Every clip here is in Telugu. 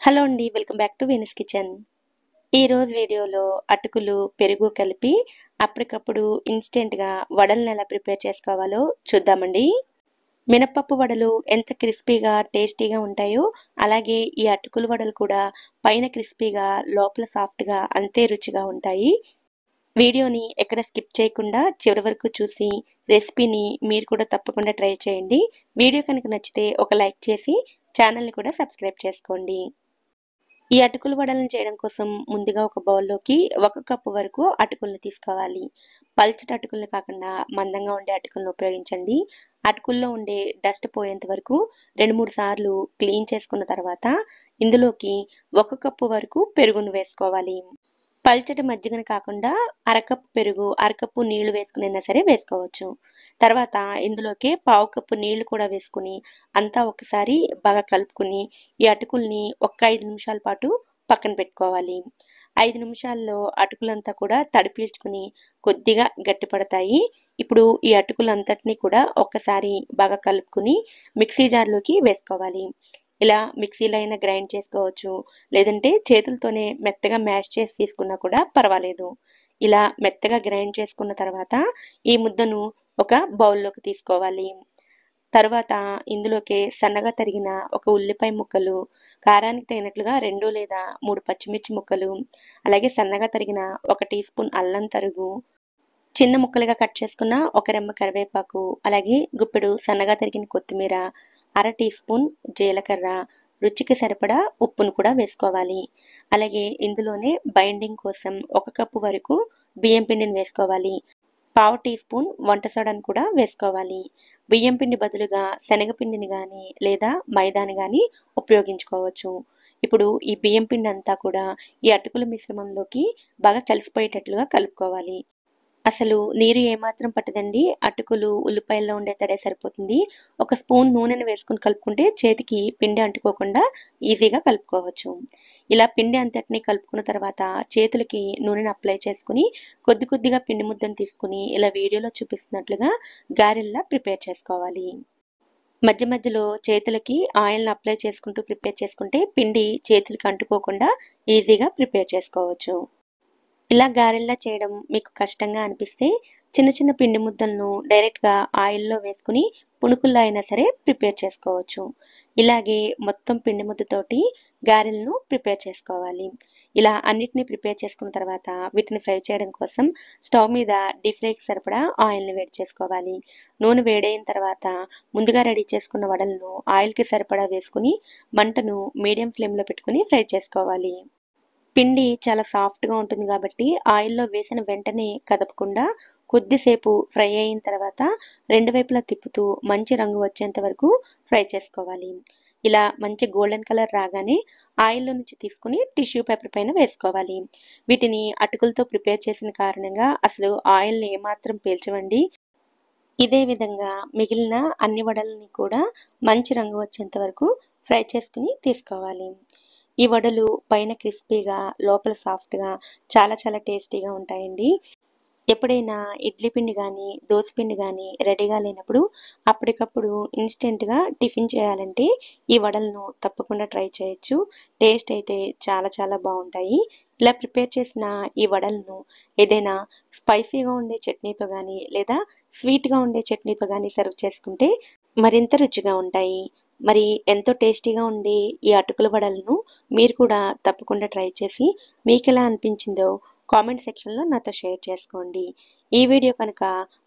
హలో అండి, welcome back to Venus kitchen. ఈరోజు వీడియోలో అటుకులు పెరుగు కలిపి అప్పటికప్పుడు ఇన్స్టెంట్గా వడలను ఎలా ప్రిపేర్ చేసుకోవాలో చూద్దామండి. మినపప్పు వడలు ఎంత క్రిస్పీగా టేస్టీగా ఉంటాయో అలాగే ఈ అటుకుల వడలు కూడా పైన క్రిస్పీగా లోపల సాఫ్ట్గా అంతే రుచిగా ఉంటాయి. వీడియోని ఎక్కడ స్కిప్ చేయకుండా చివరి వరకు చూసి రెసిపీని మీరు కూడా తప్పకుండా ట్రై చేయండి. వీడియో కనుక నచ్చితే ఒక లైక్ చేసి ఛానల్ని కూడా సబ్స్క్రైబ్ చేసుకోండి. ఈ అటుకుల వడలను చేయడం కోసం ముందుగా ఒక బౌల్లోకి 1 కప్పు వరకు అటుకులను తీసుకోవాలి. పల్చటి అటుకులను కాకుండా మందంగా ఉండే అటుకులను ఉపయోగించండి. అటుకుల్లో ఉండే డస్ట్ పోయేంత వరకు 2-3 సార్లు క్లీన్ చేసుకున్న తర్వాత ఇందులోకి 1 కప్పు వరకు పెరుగును వేసుకోవాలి. పల్చటి మజ్జిగను కాకుండా అరకప్పు పెరుగు, అరకప్పు నీళ్లు వేసుకునైనా సరే వేసుకోవచ్చు. తర్వాత ఇందులోకి 1/2 కప్పు నీళ్లు కూడా వేసుకుని అంతా ఒకసారి బాగా కలుపుకుని ఈ అటుకుల్ని ఒక 5 నిమిషాల పాటు పక్కన పెట్టుకోవాలి. 5 నిమిషాల్లో అటుకులంతా కూడా తడి పీల్చుకుని కొద్దిగా గట్టిపడతాయి. ఇప్పుడు ఈ అటుకులంతటినీ కూడా ఒక్కసారి బాగా కలుపుకుని మిక్సీ జార్లోకి వేసుకోవాలి. ఇలా మిక్సీలో అయినా గ్రైండ్ చేసుకోవచ్చు, లేదంటే చేతులతోనే మెత్తగా మ్యాష్ చేసి తీసుకున్నా కూడా పర్వాలేదు. ఇలా మెత్తగా గ్రైండ్ చేసుకున్న తర్వాత ఈ ముద్దను ఒక బౌల్లోకి తీసుకోవాలి. తర్వాత ఇందులోకి సన్నగా తరిగిన ఒక ఉల్లిపాయ ముక్కలు, కారానికి తగినట్లుగా 2 లేదా 3 పచ్చిమిర్చి ముక్కలు, అలాగే సన్నగా తరిగిన 1 టీ స్పూన్ అల్లం తరుగు, చిన్న ముక్కలుగా కట్ చేసుకున్న 1 రెమ్మ కరివేపాకు, అలాగే గుప్పెడు సన్నగా తరిగిన కొత్తిమీర, 1/2 టీ స్పూన్ జీలకర్ర, రుచికి సరిపడా ఉప్పును కూడా వేసుకోవాలి. అలాగే ఇందులోనే బైండింగ్ కోసం 1 కప్పు వరకు బియ్యం పిండిని వేసుకోవాలి. 1/2 టీ స్పూన్ వంట సోడాను కూడా వేసుకోవాలి. బియ్యం పిండి బదులుగా శనగపిండిని కానీ లేదా మైదాని కానీ ఉపయోగించుకోవచ్చు. ఇప్పుడు ఈ బియ్యం పిండి అంతా కూడా ఈ అటుకుల మిశ్రమంలోకి బాగా కలిసిపోయేటట్లుగా కలుపుకోవాలి. అసలు నీరు ఏమాత్రం పట్టదండి. అటుకులు ఉల్లిపాయల్లో ఉండే తడే సరిపోతుంది. 1 స్పూన్ నూనెను వేసుకుని కలుపుకుంటే చేతికి పిండి అంటుకోకుండా ఈజీగా కలుపుకోవచ్చు. ఇలా పిండి అంతటిని కలుపుకున్న తర్వాత చేతులకి నూనెను అప్లై చేసుకుని కొద్ది కొద్దిగా పిండి ముద్దను తీసుకుని ఇలా వీడియోలో చూపిస్తున్నట్లుగా గారెల్లా ప్రిపేర్ చేసుకోవాలి. మధ్య మధ్యలో చేతులకి ఆయిల్ని అప్లై చేసుకుంటూ ప్రిపేర్ చేసుకుంటే పిండి చేతులకి అంటుకోకుండా ఈజీగా ప్రిపేర్ చేసుకోవచ్చు. ఇలా గారెల్లా చేయడం మీకు కష్టంగా అనిపిస్తే చిన్న చిన్న పిండి ముద్దలను డైరెక్ట్గా ఆయిల్లో వేసుకుని పుణుకుల్లో అయినా సరే ప్రిపేర్ చేసుకోవచ్చు. ఇలాగే మొత్తం పిండి ముద్దతోటి గారెలను ప్రిపేర్ చేసుకోవాలి. ఇలా అన్నిటినీ ప్రిపేర్ చేసుకున్న తర్వాత వీటిని ఫ్రై చేయడం కోసం స్టవ్ మీద డీప్ ఫ్రైకి సరిపడా ఆయిల్ని వేడి చేసుకోవాలి. నూనె వేడైన తర్వాత ముందుగా రెడీ చేసుకున్న వడలను ఆయిల్కి సరిపడా వేసుకుని మంటను మీడియం ఫ్లేమ్లో పెట్టుకుని ఫ్రై చేసుకోవాలి. పిండి చాలా సాఫ్ట్గా ఉంటుంది కాబట్టి ఆయిల్లో వేసిన వెంటనే కదపకుండా కొద్దిసేపు ఫ్రై అయిన తర్వాత 2 వైపులా తిప్పుతూ మంచి రంగు వచ్చేంత వరకు ఫ్రై చేసుకోవాలి. ఇలా మంచి గోల్డెన్ కలర్ రాగానే ఆయిల్లో నుంచి తీసుకుని టిష్యూ పేపర్ పైన వేసుకోవాలి. వీటిని అటుకులతో ప్రిపేర్ చేసిన కారణంగా అసలు ఆయిల్ని ఏమాత్రం పీల్చవండి. ఇదే విధంగా మిగిలిన అన్ని వడలని కూడా మంచి రంగు వచ్చేంత వరకు ఫ్రై చేసుకుని తీసుకోవాలి. ఈ వడలు పైన క్రిస్పీగా లోపల సాఫ్ట్గా చాలా చాలా టేస్టీగా ఉంటాయండి. ఎప్పుడైనా ఇడ్లీ పిండి కానీ దోశ పిండి కానీ రెడీగా లేనప్పుడు అప్పటికప్పుడు ఇన్స్టెంట్గా టిఫిన్ చేయాలంటే ఈ వడలను తప్పకుండా ట్రై చేయొచ్చు. టేస్ట్ అయితే చాలా చాలా బాగుంటాయి. ఇలా ప్రిపేర్ చేసిన ఈ వడలను ఏదైనా స్పైసీగా ఉండే చట్నీతో కానీ లేదా స్వీట్గా ఉండే చట్నీతో కానీ సర్వ్ చేసుకుంటే మరింత రుచిగా ఉంటాయి. మరి ఎంతో టేస్టీగా ఉండే ఈ అటుకుల వడలను మీరు కూడా తప్పకుండా ట్రై చేసి మీకు ఎలా అనిపించిందో కామెంట్ సెక్షన్లో నాతో షేర్ చేసుకోండి. ఈ వీడియో కనుక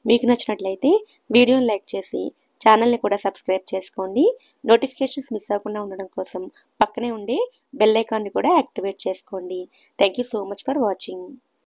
మీకు నచ్చినట్లయితే వీడియోని లైక్ చేసి ఛానల్ని కూడా సబ్స్క్రైబ్ చేసుకోండి. నోటిఫికేషన్స్ మిస్ అవ్వకుండా ఉండడం కోసం పక్కనే ఉండే బెల్ ఐకాన్ని కూడా యాక్టివేట్ చేసుకోండి. Thank you so much for watching.